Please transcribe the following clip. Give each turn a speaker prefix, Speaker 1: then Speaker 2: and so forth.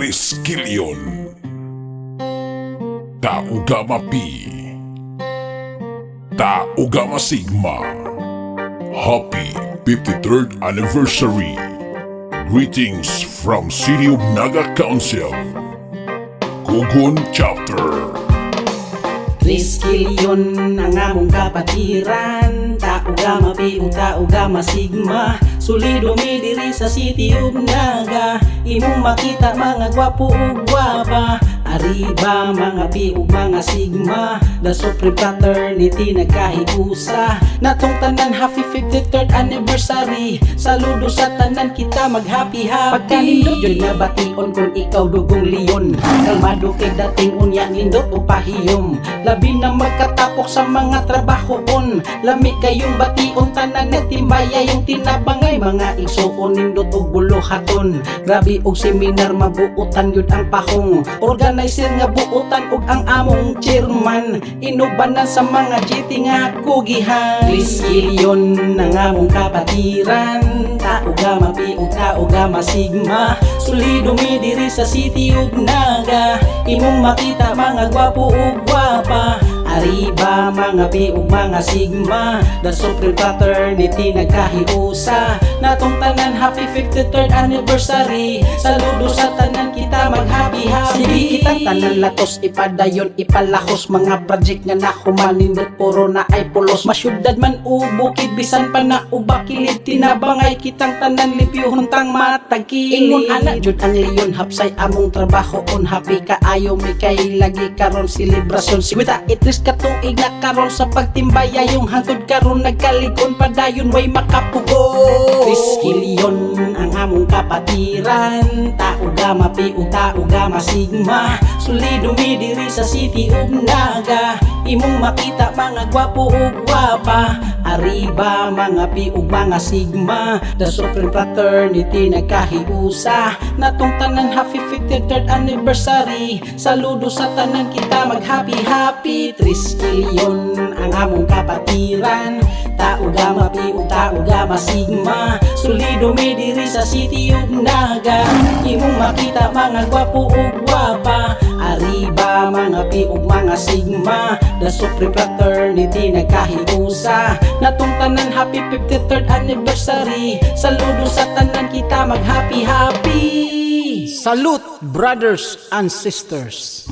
Speaker 1: Triskelion, Taugama P, Taugama Sigma. Happy 53rd anniversary. Greetings from City of Naga Council, Cogon Chapter.
Speaker 2: Triskelion ang among kapatiran, Taugama Pi o Taugama Sigma. Sulido mi diri sa City of Naga, imong makita mga gwapo ug gwapa. Arriba mga Pi ug mga Sigma, the Supreme Fraternity nagkahiusa. Natong tanan happy 53rd anniversary. Saludo sa tanan kita mag happy happy. Pagkanindot yun nga bation kung ikaw dugong leon, kalmado kay dating unya nindot o pahiyom. Labi na magkatapok sa mga trabahoon, lami kayong bation tanan na timbaya yung tinabangay. Mga igsuon nindot og buluhaton, grabe og seminar mabuutan yun ang pahong. Organizer nga buutan og ang among chairman, inubanan sa mga GT nga kugihan. Triskelion ang among kapatiran, Taugama Pi ug Taugama Sigma. Sulido mi diri sa City of Naga, imong makita mga gwapo ug gwapa. Arriba mga Pi ug mga Sigma, the Supreme Fraternity nagkahiusa. Natong tanan happy 53rd anniversary. Saludo sa tanan kita mag happy happy. Sige kitang tanan latos ipadayon ipalahos, mga project nga nahumanindot puro na ay pulos. Masyudad man o bukid bisan pa na ubakilid, tinabangay kitang tanan lipyuhon tang matagkilid. Ingon ana jud ang leon hapsay among trabaho on. Happy kaayo mi kay lagi karon selebrasyon. Sigwita itris katuig na karon sa pagtimbaya, yung hangtod karon nagkaligon padayon way makapugo. Triskelion ang among kapatiran, Taugama Pi ug Taugama Sigma. Sulido mi diri sa City of Naga, imong makita mga gwapo ug gwapa. Arriba mga Pi ug mga Sigma, the Supreme Fraternity nagkahiusa. Natong tanan happy 53rd anniversary. Saludo sa tanan kita mag happy happy. Triskelion ang among kapatiran, Taugama Pi ug Taugama Sigma. Sulido mi diri sa City of Naga, imong makita mga gwapo ug gwapa. Arriba mga Pi ug mga Sigma, the Supreme Fraternity nagkahiusa. Natong tanan happy 53rd anniversary. Saludo sa tanan kita mag happy happy. Salute brothers and sisters.